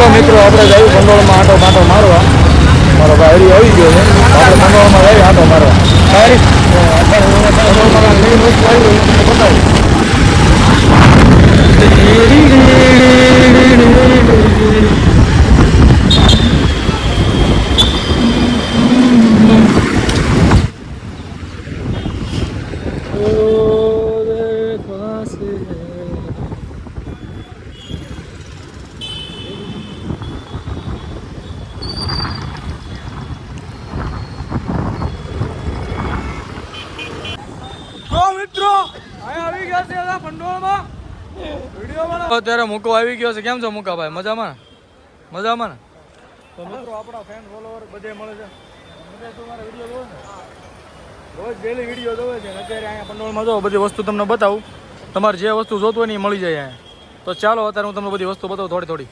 ચાલો મિત્રો આપણે જઈએ ભંડોળમાં આંટો માટો મારવા. મારો ભાઈ આવી ગયો છે, આપણે ભંડોળમાં જઈએ આંટો મારવા. અત્યારે મૂકો આવી ગયો છે. કેમ છો મૂકા ભાઈ? મજામાં મજામાં ને? તો મિત્રો આપણા ફેન ફોલોવર બધે મળે છે. તમારા વિડીયો જોવો ને, રોજ ડેલી વિડીયો જોવે છે. અત્યારે અહીંયા પંડોળમાં જો બધી વસ્તુ તમને બતાવું. તમારે જે વસ્તુ જોતું હોય ને એ મળી જાય અહીંયા. તો ચાલો અત્યારે હું તમને બધી વસ્તુ બતાવું થોડી થોડી.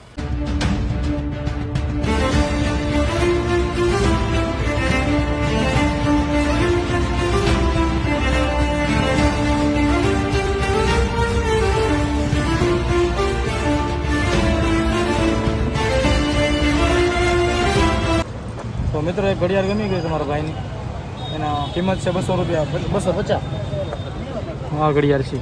તો મિત્રો એક ઘડિયાળ ગમી ગઈ તમારા ભાઈની. એના કિંમત છે 200 રૂપિયા, 250. હા ઘડિયાળ છે.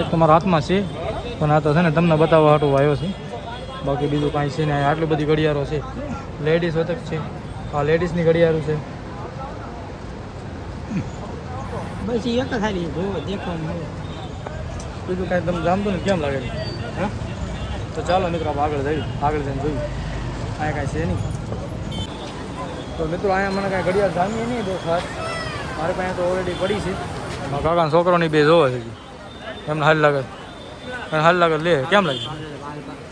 એક તમારા હાથમાં છે, પણ આ તો છે ને તમને બતાવવા હાટું આવ્યો છે. બાકી બીજું કાંઈ છે ને. આટલી બધી ઘડિયાળો છે. લેડીઝ વતક છે. આ લેડીઝની ઘડિયાળો છે. બસ એક ખાલી જોવો દેખવાનું. બીજું કાંઈ તમે જાણતો ને કેમ લાગે છે? હા તો ચાલો મિત્રો આપણે આગળ જઈને જોયું. અહીંયા કાંઈ છે નહીં. તો મિત્રો અહીંયા મને કાંઈ ઘડિયાળ જામીએ નહીં બહુ ખાસ. મારી પાસે તો ઓલરેડી પડી છે. મારા કાકાના છોકરાની બે જોવે છે. એમને હાલ લાગે લે. કેમ લાગે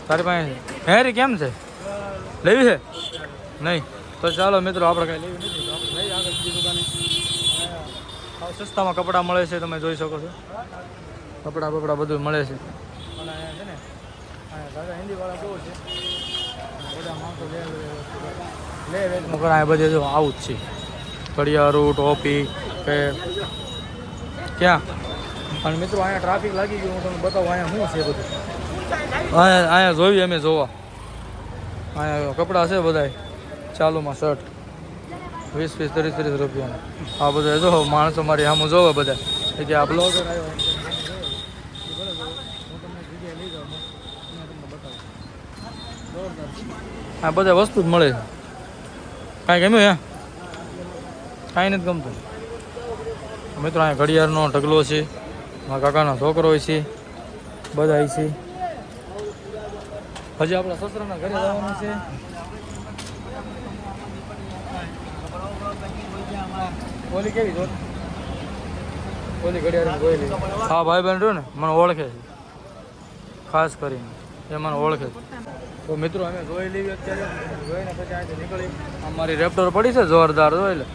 તારી પાસે? હે રે કેમ છે? લેવી છે નહીં? તો ચાલો મિત્રો આપણે કાંઈ લેવી નથી. આપણે લઈ આગળ બીજી દુકાને. સસ્તામાં કપડાં મળે છે, તમે જોઈ શકો છો. કપડાં બધું મળે છે. અને અહીંયા છે ને દાદા હિન્દીવાળા બહુ છે. બધા માણસો લે વેચનું કરાય બધે. જો આવું જ છે. ઘડિયાળું, ટોપી કે ક્યાં. અને મિત્રો અહીંયા ટ્રાફિક લાગી ગયું. હું તમને બતાવું અહીંયા શું છે બધું. અહીંયા જોયું અમે જોવા. અહીંયા કપડાં છે બધા ચાલુમાં. શર્ટ 20 30 રૂપિયાના. આ બધા જો માણસો મારી સામું જોવે બધા. કે આ બ્લોગર આવ્યો. આ બધા વસ્તુ જ મળે છે. કાંઈ ગમ્યું હે? કાંઈ નથી ગમતું. મિત્રો અહીંયા ઘડિયાળનો ઢગલો છે. મારા કાકાનો છોકરો છે. બધા છે. હજી આપણા સસરાના ઘરે જવાનું છે. ઓલી કેવી જોત? ઓલી ઘડિયાળ જોયેલી. હા ભાઈ બહેન રહ્યો ને મને ઓળખે છે ખાસ કરીને. એ મને ઓળખે છે. તો મિત્રો અમે જોઈ લેવી અત્યારે. જોઈને પછી અહીંથી નીકળી. મારી રેપ્ટર પડી છે જોરદાર. જોઈ લે.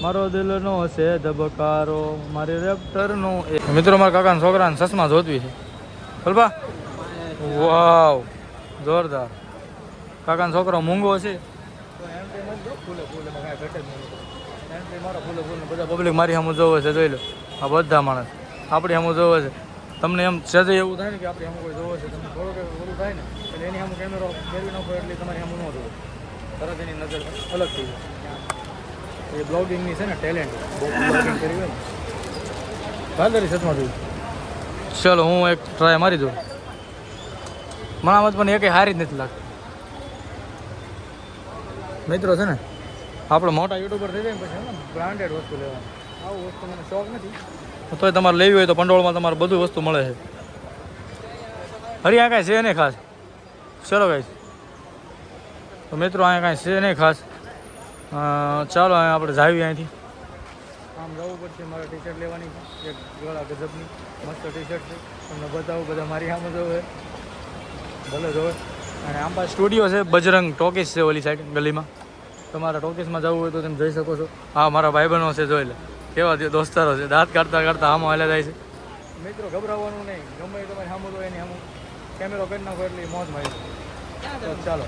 મારો દિલનો છે ધબકારો મારી રેપ્ટરનો. મિત્રો મારા કાકાના છોકરાને ચશ્મા જોતવી છે. બલબા વાવ જોરદાર. કાકાનો છોકરો મૂંગો છે. બધા પબ્લિક મારી સામું જોવે છે. જોઈ લો આ બધા માણસ આપણી સામું જોવે છે. તમને એમ સહેજે એવું થાય ને કે આપણે સામું કોઈ જોવે છે. તમને થોડુંક ઓલું થાય ને એટલે એની સામું કેમેરો ફેરવી નાખો એટલે તમારી સામું ન જોવે. તરત એની નજર અલગ થઈ જાય. એ બ્લોગિંગની છે ને ટેલેન્ટ. બ્લોગિંગ કરી હોય ને ભાદરી સચમાં જોયું. ચાલો હું એક ટ્રાય મારી દઉં. મને આમાં પણ એક હારી જ નથી લાગતી. મિત્રો છે ને આપણે મોટા યુટ્યુબર થઈ જાય ને પછી બ્રાન્ડેડ વસ્તુ લેવાની. આવું વસ્તુ મને શોખ નથી. તોય તમારે લેવી હોય તો પંડોળમાં તમારે બધું વસ્તુ મળે છે. હરી આ કાંઈ છે નહીં ખાસ. ચલો કાંઈ તો મિત્રો અહીંયા કાંઈ છે નહીં ખાસ. ચાલો અહીંયા આપણે જાવી અહીંથી. આમ જવું પડશે. મારે ટી શર્ટ લેવાની છે. એક ગળા ગજબની મસ્ત ટી શર્ટ છે. તમને બતાવું. બધા મારી સામે જોવે ભલે જોવે. અને આમ પાસે સ્ટુડિયો છે. બજરંગ ટોકીસ છે ઓલી સાઈડ ગલીમાં. તમારા ટોકીસમાં જવું હોય તો તમે જઈ શકો છો. હા મારા ભાઈબંધો છે. જોઈ લે કેવા દોસ્તારો છે. દાંત કાઢતા આમાં હાલે જાય છે. મિત્રો ગભરાવાનું નહીં. ગમે એ તમારે સામું તો એની સામું કેમેરો કરી નાખો એટલે મોજ મારી. તો ચાલો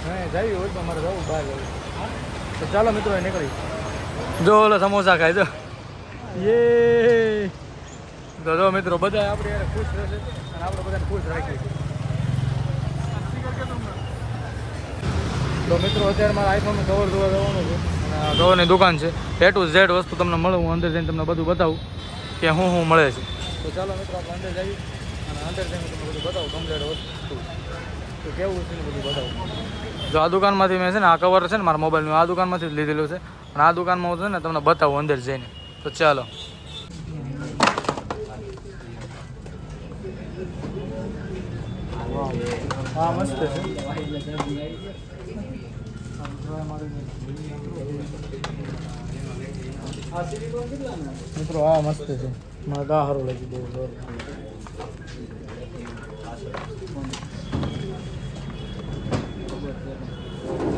હા જઈએ હોય તો મારે જવું બહાર જવું. તો ચાલો મિત્રો નીકળી. જો ઓલો સમોસા ખાય જો. એ તો જો મિત્રો બધા આપણે યાર ખુશ રહેશે અને આપણે બધાને ખુશ રાખીએ છીએ. તો મિત્રો અત્યારે મારા આઈફોનનું કવર જોવા જવાનું છે અને આ કવરની દુકાન છે. A to Z વસ્તુ તમને મળે. હું અંદર જઈને તમને બધું બતાવું કે શું મળે છે. તો ચાલો મિત્રો આપણે અંદર જઈએ અને અંદર જઈને તમને બધું બતાવું કમ્પ્લીટ વસ્તુ તો કેવું છે ને બધું બતાવું. જો આ દુકાનમાંથી મેં છે ને આ કવર છે ને મારા મોબાઈલનું આ દુકાનમાંથી જ લીધેલું છે અને આ દુકાનમાં હું છે ને તમને બતાવું અંદર જઈને. તો ચાલો. હા મસ્ત છે મિત્રો. હા મસ્ત છે. મને ગા સારું લાગ્યું બહુ.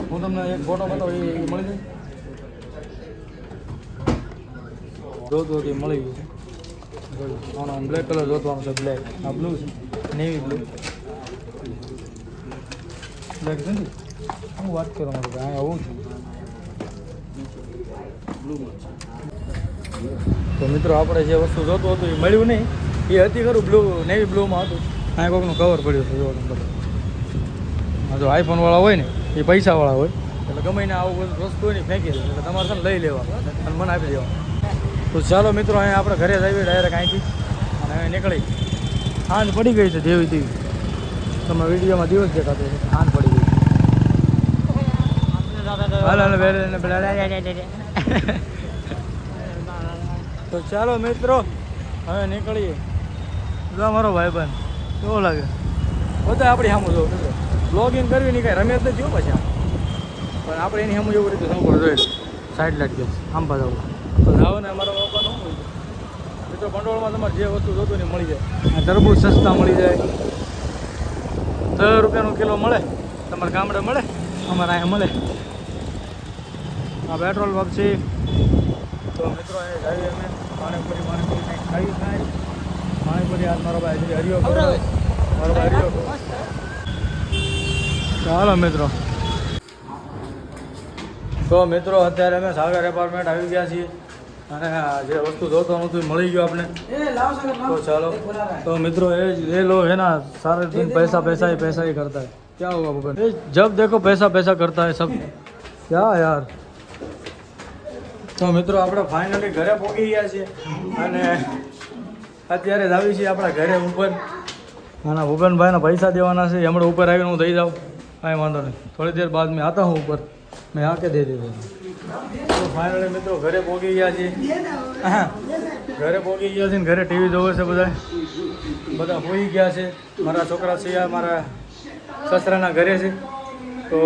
હું તમને એક ફોટો બતાવું એ મળી જાય જોતું હતું મળી ગયું છે. આનો બ્લેક કલર જોતવાનો છે. બ્લેક આ બ્લુ છે નેવી બ્લુ બ્લેક છે ને હું વાત કરું મારું ભાઈ આવું છું. તો મિત્રો આપણે જે વસ્તુ જોતું હતું એ મળ્યું નહીં. એ હતી ખરું બ્લુ નેવી બ્લુમાં હતું. અહીંયા કોઈકનું કવર પડ્યું છે જો બધું. જો આઈફોનવાળા હોય ને એ પૈસાવાળા હોય એટલે ગમે ને આવું બધું વસ્તુ હોય ને ફેંકી દે એટલે તમારે છે ને લઈ લેવા અને મને આપી દેવા. તો ચાલો મિત્રો અહીંયા આપણે ઘરે જ આવીએ ડાયરેક્ટ અહીંથી અને અહીં નીકળી. હાંજ પડી ગઈ છે જેવી તેવી. તમે વિડીયોમાં દિવસ દેખાતો છે. હાંજ પડી ગઈ. તો ચાલો મિત્રો હવે નીકળીએ. જો મારો ભાઈબંધ કેવો લાગે બધા આપણી સામું જોવો મિત્રો. બ્લોગિંગ કરવી નહીં કાંઈ રમે જ નથી જોવું પછી પણ આપણે એની સામું જેવું રીતે સંપર્ક જોઈએ. સાઈડ લાઈટ ગયો આમ પાછા તો જાઓ ને અમારા બાપા ન હોય મિત્રો. ભંડોળમાં તમારે જે વસ્તુ જોતું ને મળી જાય. તરબૂચ સસ્તા મળી જાય. 10 રૂપિયાનો કિલો મળે. તમારે ગામડે મળે અમારે અહીંયા મળે. આ પેટ્રોલ પંપ છે. તો મિત્રો અહીંયા જઈએ અમે પાણીપુરી કંઈક ખાઈ પાણીપુરી. આજ મારો ભાઈ હરિયો મારો ભાઈ હરિયો. ચાલો મિત્રો. તો મિત્રો અત્યારે અમે સાગર એપાર્ટમેન્ટ આવી ગયા છીએ અને જે વસ્તુ જોતો નહોતું મળી ગયું આપણે. તો ચાલો. તો મિત્રો એ लोग है ना सारे दिन पैसा पैसा ही करता है. क्या होगा भूपेन? जब देखो पैसा पैसा करता है सब. क्या યાર. તો મિત્રો આપણે ફાઇનલી ઘરે પહોંચી ગયા છીએ અને અત્યારે જ આવી છીએ આપણા ઘરે ઉપર. આના ભૂપેનભાઈના પૈસા દેવાના છે. હમણાં ઉપર આવીને હું દઈ જાઉં કાંઈ વાંધો નહીં. થોડી દેર બાદ મેં આતા હું ઉપર મેં આકે દે દીધું. તો ફાઇનલી મિત્રો ઘરે પહોંચી ગયા છીએ. ઘરે પહોંચી ગયા છે ને ઘરે ટીવી જોવે છે બધા હોઈ ગયા છે. મારા છોકરા છે મારા સસરાના ઘરે છે. તો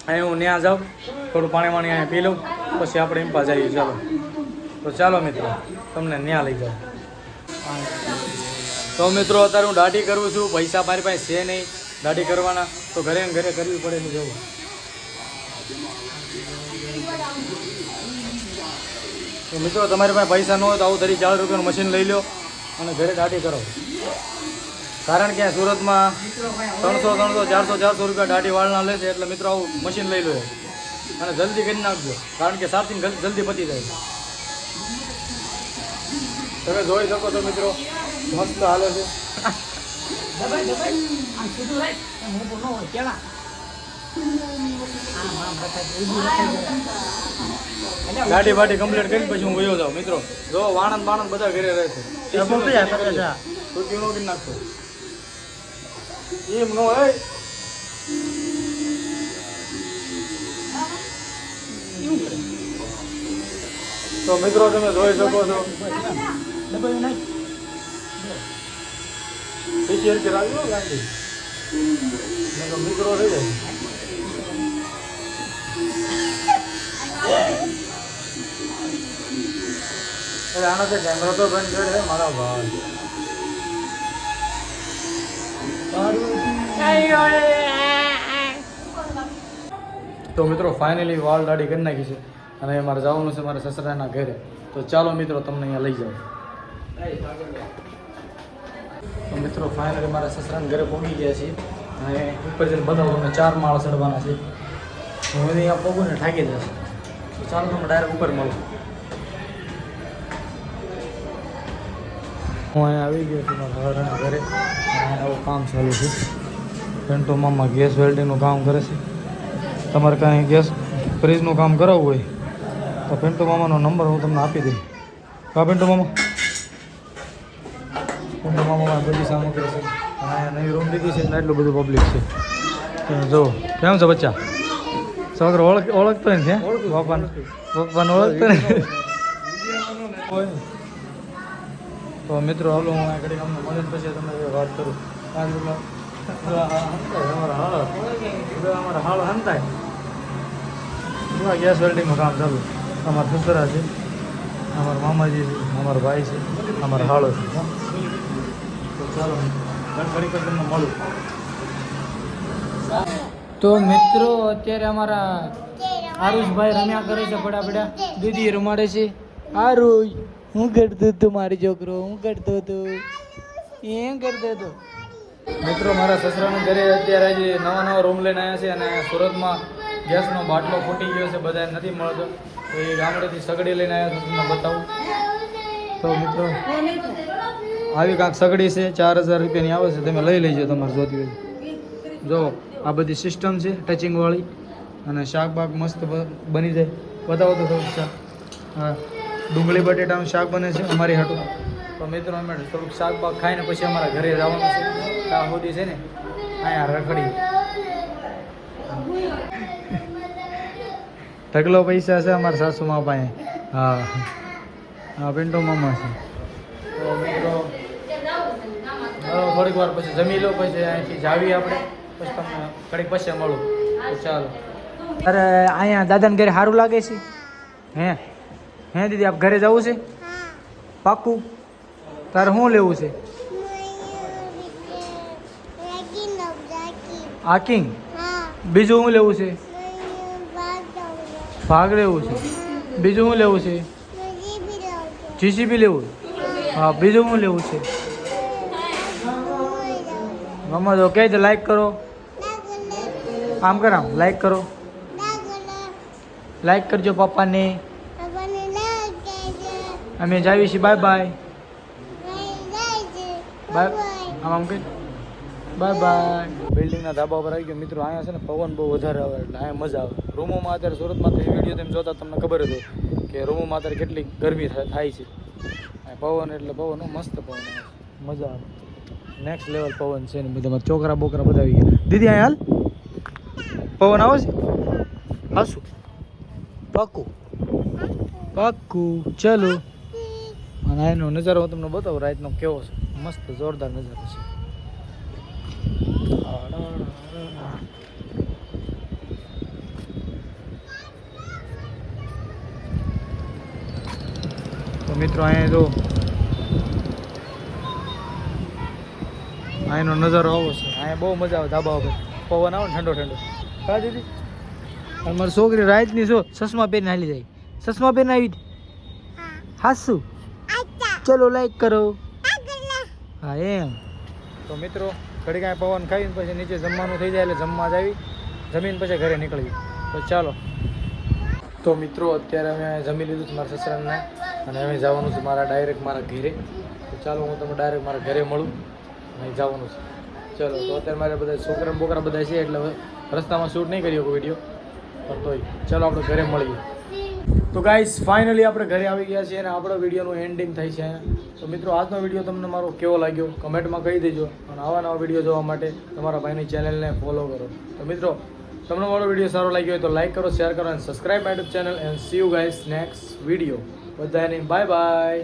અહીં હું ત્યાં જાઉં થોડું પાણી અહીંયા પી લઉં પછી આપણે એમ જઈએ. ચાલો. તો ચાલો મિત્રો તમને ત્યાં લઈ જાઉં. તો મિત્રો અત્યારે હું દાઢી કરું છું. પૈસા મારી પાસે છે નહીં દાઢી કરવાના તો ઘરે ઘરે કરવી પડે છે. જવું તો મિત્રો તમારી પાસે પૈસા ન હોય તો આવું 40 રૂપિયાનું મશીન લઈ લો અને ઘરે દાઢી કરો. કારણ કે સુરતમાં 300 400 રૂપિયા દાઢી વાળના લે છે. એટલે મિત્રો આવું મશીન લઈ લો અને જલ્દી કરી નાખજો. કારણ કે ચાર્જિંગ જલ્દી પતી જાય છે. તમે જોઈ શકો છો મિત્રો મસ્ત હાલે છે. ગાડી બાડી કમ્પ્લીટ કરી પછી હું ગયો જાઉં. મિત્રો જો વાણંદ બધા ઘરે રહે છે. નાખશો એમ નો હોય. તો મિત્રો તમે જોઈ શકો છો મિત્રો થઈ જાય. આનાથી કેમેરો તો બંધ કરે મારા ભાઈ. તો મિત્રો ફાઇનલી વાળ દાઢી કરી નાખી છે અને મારે જવાનું છે મારા સસરાના ઘરે. તો ચાલો મિત્રો તમને અહીંયા લઈ જાઓ. તો મિત્રો ફાઇનલી મારા સસરાના ઘરે પહોંચી ગયા છીએ અને ઉપર જઈને બતાવું તમને 4 માળ ચડવાના છે. હું અહીંયા પગું ને ઠાકી જશે. તો ચાલો તમે ડાયરેક્ટ ઉપર મળો. હું અહીંયા આવી ગયો છું મારા ઘરના ઘરે આવું કામ ચાલુ છે. પેન્ટો મામા ગેસ વેલ્ડિંગનું કામ કરે છે. તમારે કાંઈ ગેસ ફ્રીજનું કામ કરાવવું હોય તો પેન્ટો મામાનો નંબર હું તમને આપી દઈશ. હા પેન્ટો મામા, પેન્ટો મામા બધી સામગ્રી છે અને અહીંયા નવી રૂમ લીધી છે ને એટલું બધું પબ્લિક છે. જો કેમ છે બચ્ચા? છોકરો ઓળખતો ને ત્યાં પપ્પાને ઓળખતો ને. તો મિત્રો હાલો હું આ ઘડી અમને મળે પછી તમને વાત કરું. અમારા હાળ હંતાય ગેસ વેલ્ડિંગનું કામ ચાલુ. અમારા સસરા છે, અમારા મામાજી છે, અમારા ભાઈ છે, અમારા હાળો છે. તો ચાલો ઘડી પછી તમને મળું. તો મિત્રો અત્યારે અમારા આરુષભાઈ રમ્યા કરે છે પડા દીદી રમાડે છે. આરુષ હું કરતો હતો મારી છોકરો, હું કરતો હતો એમ કરતો હતો. મિત્રો મારા સસરાના ઘરે અત્યારે આજે નવા રૂમ લઈને આવ્યા છે અને સુરતમાં ગેસનો બાટલો ફૂટી ગયો છે, બધાને નથી મળતો. તો એ ગામડેથી સગડી લઈને આવ્યા છે, તમને બતાવું. તો મિત્રો આવી કાંક સગડી છે, 4000 રૂપિયાની આવે છે, તમે લઈ લેજો તમારે જોતી હોય. જો આ બધી સિસ્ટમ છે ટચિંગવાળી અને શાક બાક મસ્ત બની જાય. બતાવો તો થોડુંક શાક. હા, ડુંગળી બટેટાનું શાક બને છે અમારી હાટું. તો મિત્રો અમે થોડુંક શાક બાક ખાઈને પછી અમારા ઘરે જવાનું છે. ત્યાં સુધી છે ને અહીંયા રખડી ઢગલો પૈસા છે અમારા સાસુમાં પાસે. હા હા, પિન્ટો મામા છે. તો મિત્રો થોડીક વાર પછી જમી લો, પછી અહીંથી જાવી આપણે, પછી તમને ઘડીક પછી મળું. તો ચાલો. અરે અહીંયા દાદાને ઘરે સારું લાગે છે? હે હે દીદી આપ ઘરે જવું છે? પાક્કું? તારે શું લેવું છે? આકિંગ? બીજું શું લેવું છે? ભાગ લેવું છે. બીજું શું લેવું છે? જીસીબી લેવું? હા, બીજું શું લેવું છે? મમ્મા તો કહે છે લાઈક કરો. આમ કર, આમ લાઈક કરો. લાઈક કરજો પપ્પાને. અમે જાવી છીએ. Bye bye. બાય આમ આમ કહી બાય બાય. બિલ્ડિંગના ધાબા પર આવી ગયો મિત્રો. અહીંયા છે ને પવન બહુ વધારે આવે એટલે અહીંયા મજા આવે. રૂમોમાં અત્યારે સુરતમાં તો વિડીયો તેમ જોતા તમને ખબર જ હોય કે રૂમોમાં અત્યારે કેટલી ગરમી થાય છે. પવન એટલે પવન મસ્ત પવન આવે, મજા આવે. નેક્સ્ટ લેવલ પવન છે ને બધા છોકરા બોકરા બધા આવી ગયા. દીદી અહીંયા હાલ પવન આવે છે. હાશું પાક્કું પાક્કું. ચલો અને એનો નજારો હું તમને બતાવું રાતનો કેવો છે. મસ્ત જોરદાર નજારો છે. તો મિત્રો અહીંયા જો અહીંનો નજારો આવો છે. અહીંયા બહુ મજા આવે ધાબા ઉપર પવન આવે ને ઠંડો ઠંડો. હા દીદી, અને મારી છોકરી રાતની જો ચશ્મા પહેરીને હાલી જાય. ચશ્મા પહેરીને આવી હાસું. ચલો લાઈક કરો. હા એમ. તો મિત્રો ઘડી કાંઈ પવન ખાઈને પછી નીચે જમવાનું થઈ જાય એટલે જમવા જ આવી, જમીન પછી ઘરે નીકળી. તો ચાલો. તો મિત્રો અત્યારે અમે જમી લીધું છે મારા સસરાને અને અમે જવાનું છે ડાયરેક્ટ મારા ઘરે. તો ચાલો હું તમને ડાયરેક્ટ મારા ઘરે મળું. અહીં જવાનું છે. ચલો. તો અત્યારે મારે બધા છોકરા બોકરા બધા છે એટલે રસ્તામાં શૂટ નહીં કરી શકો વિડીયો, પણ તોય ચાલો આપણે ઘરે મળીએ. તો ગાઈસ ફાઇનલી આપણે ઘરે આવી ગયા છીએ અને આપણો વિડીયોનું એન્ડિંગ થાય છે અહીંયા. તો મિત્રો આજનો વિડીયો તમને મારો કેવો લાગ્યો કમેન્ટમાં કહી દેજો અને આવા નવા વિડીયો જોવા માટે તમારા ભાઈની ચેનલને ફોલો કરો. તો મિત્રો તમને મારો વિડીયો સારો લાગ્યો હોય તો લાઈક કરો, શેર કરો અને subscribe my YouTube channel and C you guys next video. બધાને બાય બાય.